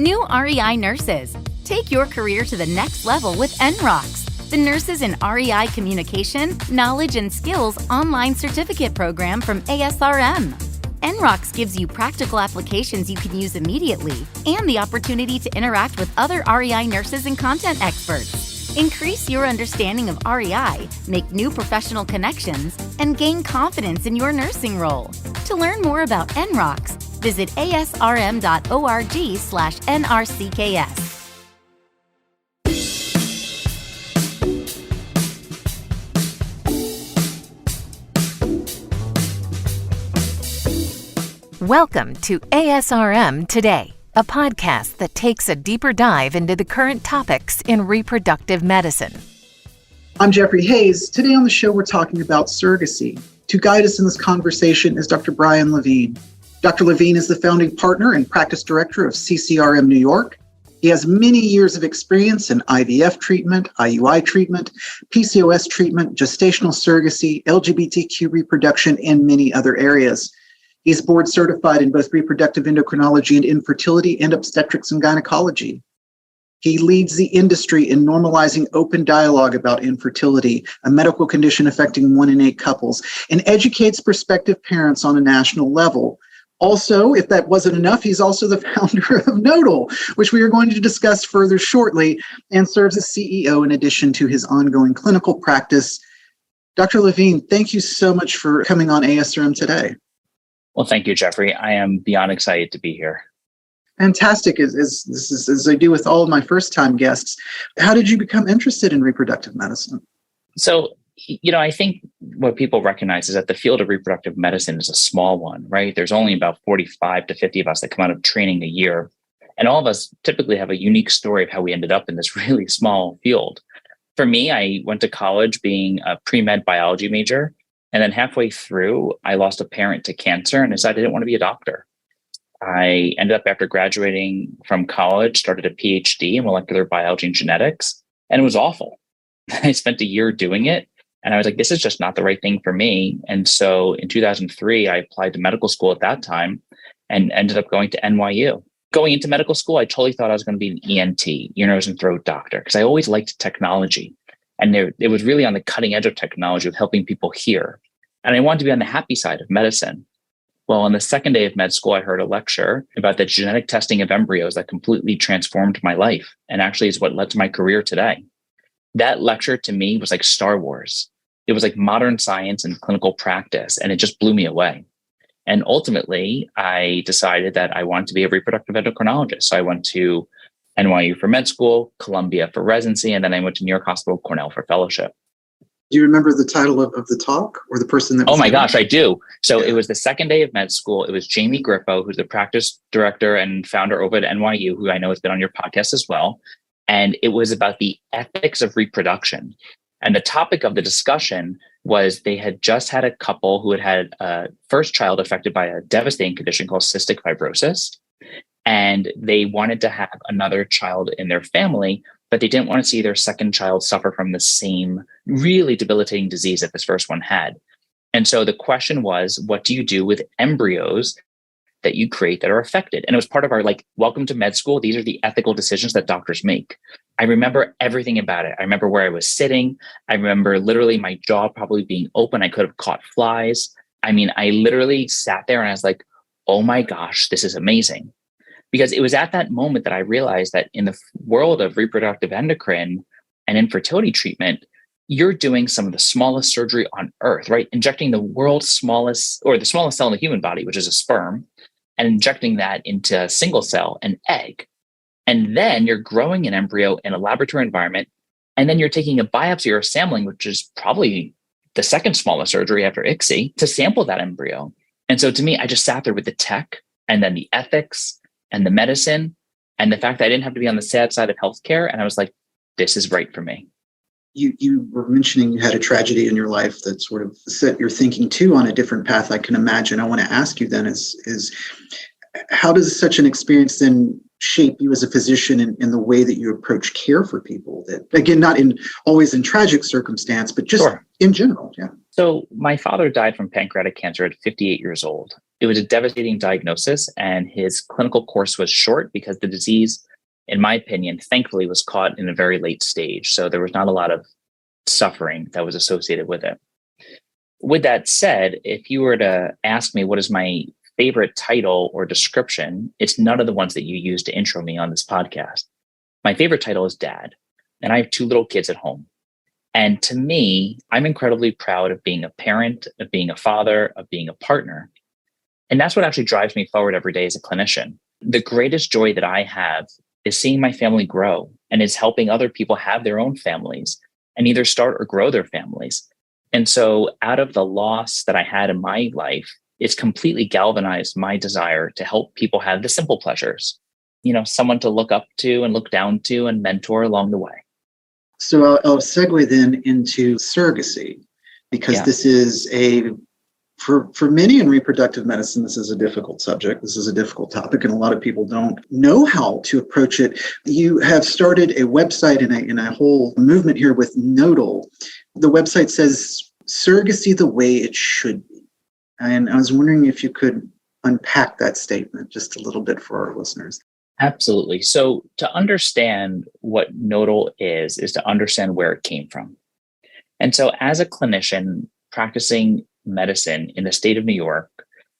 New REI nurses. Take your career to the next level with NROCS, the Nurses in REI Communication, Knowledge and Skills online certificate program from ASRM. NROCS gives you practical applications you can use immediately and the opportunity to interact with other REI nurses and content experts. Increase your understanding of REI, make new professional connections, and gain confidence in your nursing role. To learn more about NROCS, visit asrm.org/nrcks. Welcome to ASRM Today, a podcast that takes a deeper dive into the current topics in reproductive medicine. I'm Jeffrey Hayes. Today on the show, we're talking about surrogacy. To guide us in this conversation is Dr. Brian Levine. Dr. Levine is the founding partner and practice director of CCRM New York. He has many years of experience in IVF treatment, IUI treatment, PCOS treatment, gestational surrogacy, LGBTQ reproduction, and many other areas. He's board certified in both reproductive endocrinology and infertility and obstetrics and gynecology. He leads the industry in normalizing open dialogue about infertility, a medical condition affecting 1 in 8 couples, and educates prospective parents on a national level. Also, if that wasn't enough, he's also the founder of Nodal, which we are going to discuss further shortly, and serves as CEO in addition to his ongoing clinical practice. Dr. Levine, thank you so much for coming on ASRM today. Well, thank you, Jeffrey. I am beyond excited to be here. Fantastic. As I do with all of my first-time guests, how did you become interested in reproductive medicine? So, I think what people recognize is that the field of reproductive medicine is a small one, right? There's only about 45 to 50 of us that come out of training a year. And all of us typically have a unique story of how we ended up in this really small field. For me, I went to college being a pre-med biology major. And then halfway through, I lost a parent to cancer and decided I didn't want to be a doctor. I ended up, after graduating from college, started a PhD in molecular biology and genetics, and it was awful. I spent a year doing it, and I was like, this is just not the right thing for me. And so in 2003, I applied to medical school at that time and ended up going to NYU. Going into medical school, I totally thought I was going to be an ENT, ear, nose, and throat doctor, because I always liked technology. And it was really on the cutting edge of technology of helping people hear. And I wanted to be on the happy side of medicine. Well, on the second day of med school, I heard a lecture about the genetic testing of embryos that completely transformed my life and actually is what led to my career today. That lecture to me was like Star Wars. It was like modern science and clinical practice, and it just blew me away. And ultimately, I decided that I wanted to be a reproductive endocrinologist. So I went to NYU for med school, Columbia for residency, and then I went to New York Hospital, Cornell for fellowship. Do you remember the title of the talk or the person that was gosh, I do. So It was the second day of med school. It was Jamie Griffo, who's the practice director and founder over at NYU, who I know has been on your podcast as well. And it was about the ethics of reproduction. And the topic of the discussion was they had just had a couple who had a first child affected by a devastating condition called cystic fibrosis. And they wanted to have another child in their family, but they didn't want to see their second child suffer from the same really debilitating disease that this first one had. And so the question was, what do you do with embryos that you create that are affected? And it was part of our welcome to med school. These are the ethical decisions that doctors make. I remember everything about it. I remember where I was sitting. I remember literally my jaw probably being open. I could have caught flies. I mean, I literally sat there and I was like, oh my gosh, this is amazing. Because it was at that moment that I realized that in the world of reproductive endocrine and infertility treatment, you're doing some of the smallest surgery on earth, right? Injecting the world's smallest, or the smallest cell in the human body, which is a sperm, and injecting that into a single cell, an egg. And then you're growing an embryo in a laboratory environment. And then you're taking a biopsy or a sampling, which is probably the second smallest surgery after ICSI, to sample that embryo. And so to me, I just sat there with the tech and then the ethics and the medicine and the fact that I didn't have to be on the sad side of healthcare. And I was like, this is right for me. You were mentioning you had a tragedy in your life that sort of set your thinking too on a different path, I can imagine. I want to ask you then is how does such an experience then shape you as a physician in the way that you approach care for people? That, again, not always in tragic circumstance, but just Sure. in general. Yeah. So my father died from pancreatic cancer at 58 years old. It was a devastating diagnosis, and his clinical course was short because the disease, in my opinion, thankfully was caught in a very late stage. So there was not a lot of suffering that was associated with it. With that said, if you were to ask me what is my favorite title or description, it's none of the ones that you use to intro me on this podcast. My favorite title is Dad, and I have 2 little kids at home. And to me, I'm incredibly proud of being a parent, of being a father, of being a partner. And that's what actually drives me forward every day as a clinician. The greatest joy that I have is seeing my family grow, and is helping other people have their own families and either start or grow their families. And so out of the loss that I had in my life, it's completely galvanized my desire to help people have the simple pleasures, someone to look up to and look down to and mentor along the way. So I'll segue then into surrogacy, because this is for many in reproductive medicine, this is a difficult subject. This is a difficult topic, and a lot of people don't know how to approach it. You have started a website and a whole movement here with Nodal. The website says surrogacy the way it should be. And I was wondering if you could unpack that statement just a little bit for our listeners. Absolutely. So to understand what Nodal is to understand where it came from. And so as a clinician practicing medicine in the state of New York,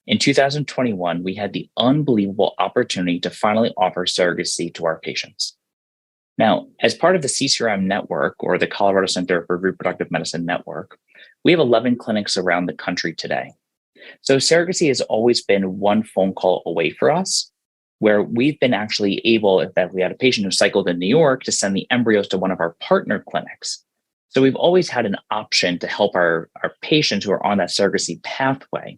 in 2021, we had the unbelievable opportunity to finally offer surrogacy to our patients. Now, as part of the CCRM network, or the Colorado Center for Reproductive Medicine Network, we have 11 clinics around the country today. So surrogacy has always been one phone call away for us, where we've been actually able, in fact, we had a patient who cycled in New York to send the embryos to one of our partner clinics. So we've always had an option to help our patients who are on that surrogacy pathway.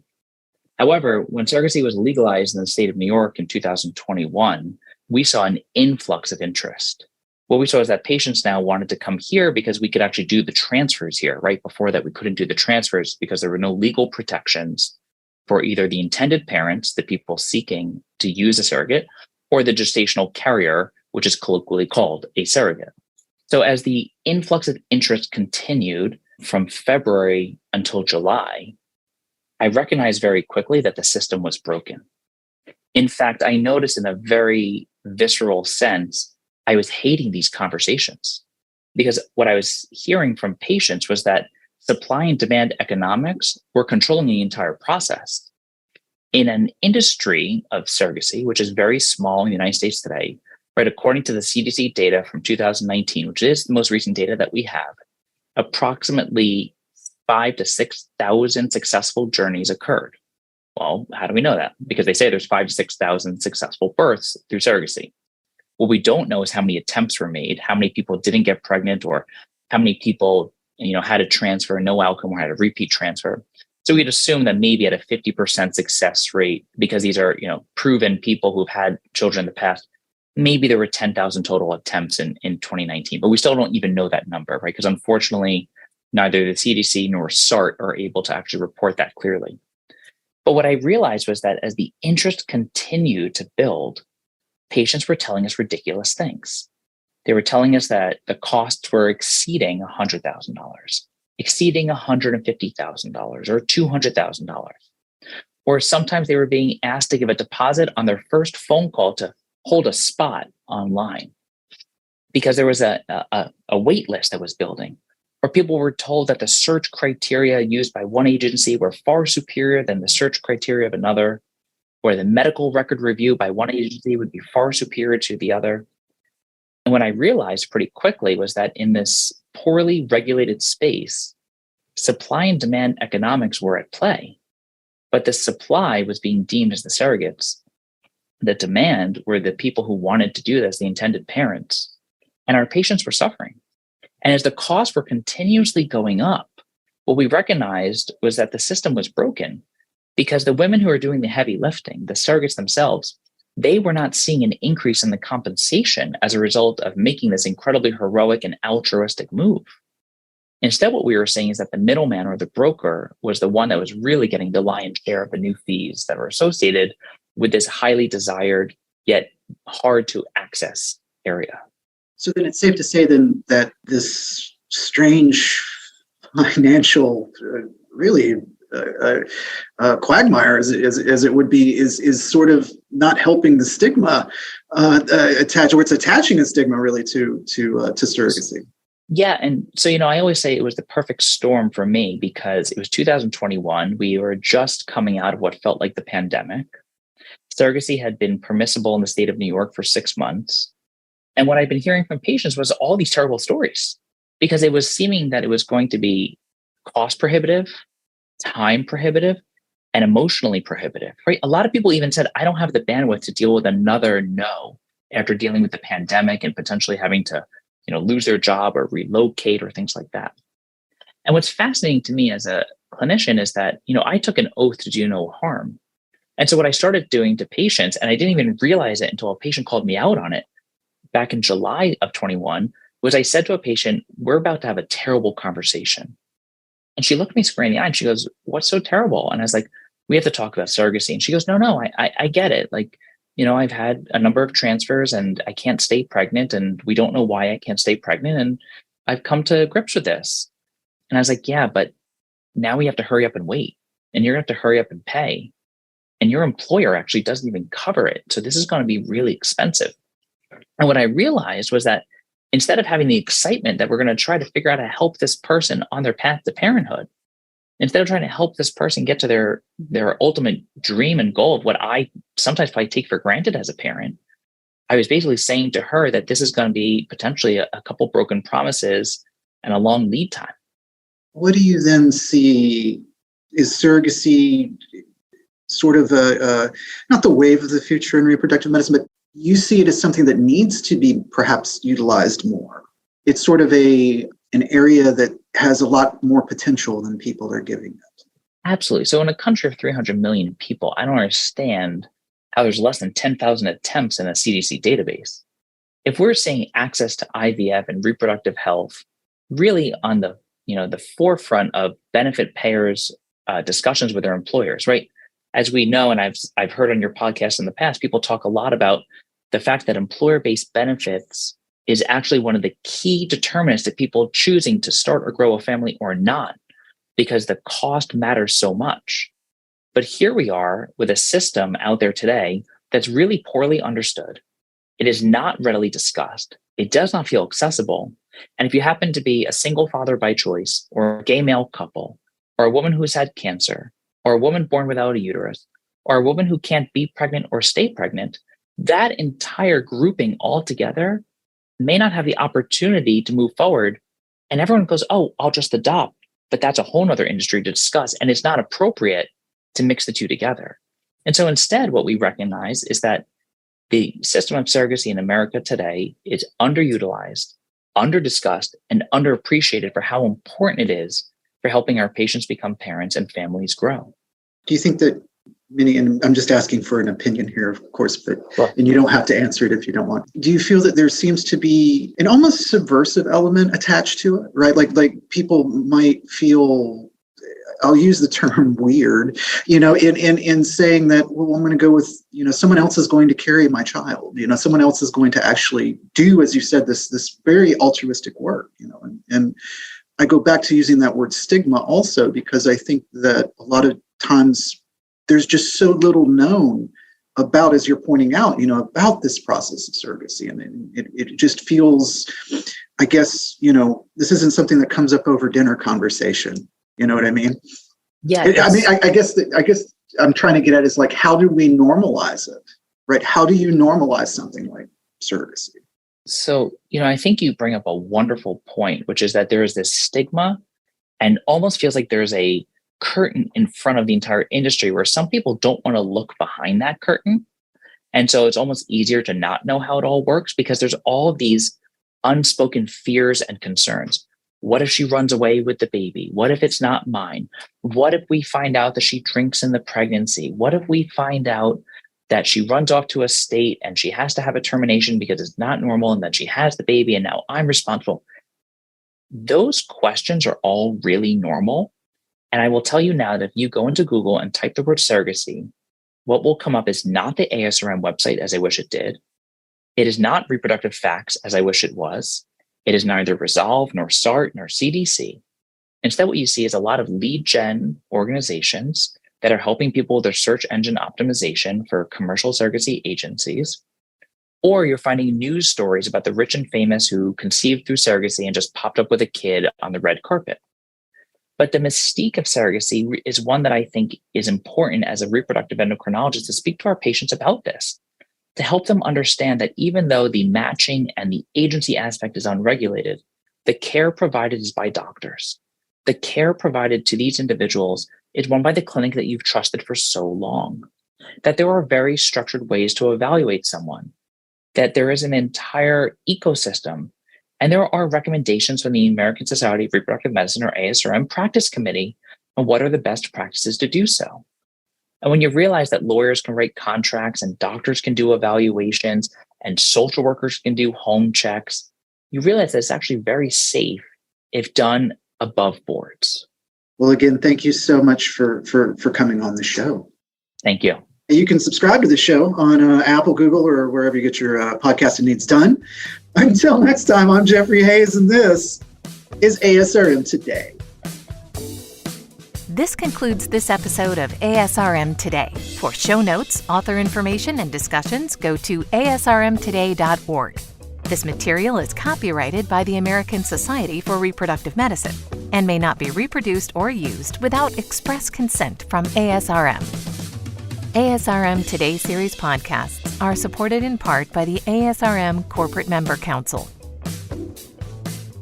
However, when surrogacy was legalized in the state of New York in 2021, we saw an influx of interest. What we saw is that patients now wanted to come here because we could actually do the transfers here. Right before that, we couldn't do the transfers because there were no legal protections for either the intended parents, the people seeking to use a surrogate, or the gestational carrier, which is colloquially called a surrogate. So as the influx of interest continued from February until July, I recognized very quickly that the system was broken. In fact, I noticed in a very visceral sense, I was hating these conversations, because what I was hearing from patients was that supply and demand economics were controlling the entire process. In an industry of surrogacy, which is very small in the United States today, right, according to the CDC data from 2019, which is the most recent data that we have, approximately 5,000 to 6,000 successful journeys occurred. Well, how do we know that? Because they say there's 5,000 to 6,000 successful births through surrogacy. What we don't know is how many attempts were made, how many people didn't get pregnant, or how many people, had a transfer, no outcome, or had a repeat transfer. So we'd assume that maybe at a 50% success rate, because these are, proven people who've had children in the past, maybe there were 10,000 total attempts in 2019, but we still don't even know that number, right? Because unfortunately, neither the CDC nor SART are able to actually report that clearly. But what I realized was that as the interest continued to build, patients were telling us ridiculous things. They were telling us that the costs were exceeding $100,000, exceeding $150,000 or $200,000. Or sometimes they were being asked to give a deposit on their first phone call to hold a spot online because there was a wait list that was building. Or people were told that the search criteria used by one agency were far superior than the search criteria of another, or the medical record review by one agency would be far superior to the other. And what I realized pretty quickly was that in this poorly regulated space, supply and demand economics were at play, but the supply was being deemed as the surrogates. The demand were the people who wanted to do this, the intended parents, and our patients were suffering. And as the costs were continuously going up, what we recognized was that the system was broken because the women who were doing the heavy lifting, the surrogates themselves, they were not seeing an increase in the compensation as a result of making this incredibly heroic and altruistic move. Instead, what we were seeing is that the middleman or the broker was the one that was really getting the lion's share of the new fees that were associated with this highly desired yet hard to access area. So then it's safe to say then that this strange financial, really quagmire, as it would be, is sort of not helping the stigma attach, or it's attaching a stigma really to surrogacy. Yeah. And so, I always say it was the perfect storm for me because it was 2021. We were just coming out of what felt like the pandemic. Surrogacy had been permissible in the state of New York for 6 months. And what I've been hearing from patients was all these terrible stories because it was seeming that it was going to be cost prohibitive, time prohibitive, and emotionally prohibitive, right? A lot of people even said, I don't have the bandwidth to deal with another no after dealing with the pandemic and potentially having to, lose their job or relocate or things like that. And what's fascinating to me as a clinician is that, I took an oath to do no harm. And so what I started doing to patients, and I didn't even realize it until a patient called me out on it back in July of 21, was I said to a patient, we're about to have a terrible conversation. And she looked me square in the eye and she goes, what's so terrible? And I was like, we have to talk about surrogacy. And she goes, no, I get it. Like, I've had a number of transfers and I can't stay pregnant and we don't know why I can't stay pregnant. And I've come to grips with this. And I was like, yeah, but now we have to hurry up and wait. And you're going to have to hurry up and pay. And your employer actually doesn't even cover it. So this is going to be really expensive. And what I realized was that instead of having the excitement that we're going to try to figure out how to help this person on their path to parenthood, instead of trying to help this person get to their ultimate dream and goal of what I sometimes probably take for granted as a parent, I was basically saying to her that this is going to be potentially a couple broken promises and a long lead time. What do you then see? Is surrogacy sort of not the wave of the future in reproductive medicine, but you see it as something that needs to be perhaps utilized more? It's sort of an area that has a lot more potential than people are giving it. Absolutely. So in a country of 300 million people, I don't understand how there's less than 10,000 attempts in a CDC database. If we're seeing access to IVF and reproductive health really on the forefront of benefit payers' discussions with their employers, right? As we know, and I've heard on your podcast in the past, people talk a lot about the fact that employer-based benefits is actually one of the key determinants of people choosing to start or grow a family or not, because the cost matters so much. But here we are with a system out there today that's really poorly understood. It is not readily discussed. It does not feel accessible. And if you happen to be a single father by choice, or a gay male couple, or a woman who's had cancer, or a woman born without a uterus, or a woman who can't be pregnant or stay pregnant, that entire grouping altogether may not have the opportunity to move forward. And everyone goes, oh, I'll just adopt. But that's a whole nother industry to discuss. And it's not appropriate to mix the two together. And so instead, what we recognize is that the system of surrogacy in America today is underutilized, underdiscussed, and underappreciated for how important it is for helping our patients become parents and families grow. Do you think that many, and I'm just asking for an opinion here, of course, but Sure. And you don't have to answer it if you don't want. Do you feel that there seems to be an almost subversive element attached to it, right? Like people might feel, I'll use the term weird, in saying that, well, I'm going to go with, someone else is going to carry my child, someone else is going to actually do, as you said, this very altruistic work, and I go back to using that word stigma also, because I think that a lot of times there's just so little known about, as you're pointing out, about this process of surrogacy. And it just feels, I guess, this isn't something that comes up over dinner conversation. You know what I mean? Yeah. I guess I'm trying to get at is like, how do we normalize it, right? How do you normalize something like surrogacy? So, I think you bring up a wonderful point, which is that there is this stigma and almost feels like there's a curtain in front of the entire industry where some people don't want to look behind that curtain. And so it's almost easier to not know how it all works because there's all of these unspoken fears and concerns. What if she runs away with the baby? What if it's not mine? What if we find out that she drinks in the pregnancy? What if we find out that she runs off to a state and she has to have a termination because it's not normal and that she has the baby and now I'm responsible? Those questions are all really normal. And I will tell you now that if you go into Google and type the word surrogacy, what will come up is not the ASRM website as I wish it did. It is not reproductive facts as I wish it was. It is neither Resolve, nor SART, nor CDC. Instead, what you see is a lot of lead gen organizations that are helping people with their search engine optimization for commercial surrogacy agencies. Or you're finding news stories about the rich and famous who conceived through surrogacy and just popped up with a kid on the red carpet. But the mystique of surrogacy is one that I think is important as a reproductive endocrinologist to speak to our patients about this, to help them understand that even though the matching and the agency aspect is unregulated, the care provided is by doctors. The care provided to these individuals is one by the clinic that you've trusted for so long, that there are very structured ways to evaluate someone, that there is an entire ecosystem, and there are recommendations from the American Society of Reproductive Medicine, or ASRM, practice committee on what are the best practices to do so. And when you realize that lawyers can write contracts and doctors can do evaluations and social workers can do home checks, you realize that it's actually very safe if done above boards. Well, again, thank you so much for coming on the show. Thank you. You can subscribe to the show on Apple, Google, or wherever you get your podcasting needs done. Until next time, I'm Jeffrey Hayes, and this is ASRM Today. This concludes this episode of ASRM Today. For show notes, author information, and discussions, go to asrmtoday.org. This material is copyrighted by the American Society for Reproductive Medicine and may not be reproduced or used without express consent from ASRM. ASRM Today series podcasts are supported in part by the ASRM Corporate Member Council.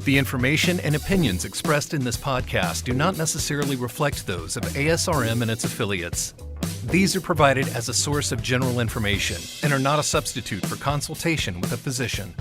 The information and opinions expressed in this podcast do not necessarily reflect those of ASRM and its affiliates. These are provided as a source of general information and are not a substitute for consultation with a physician.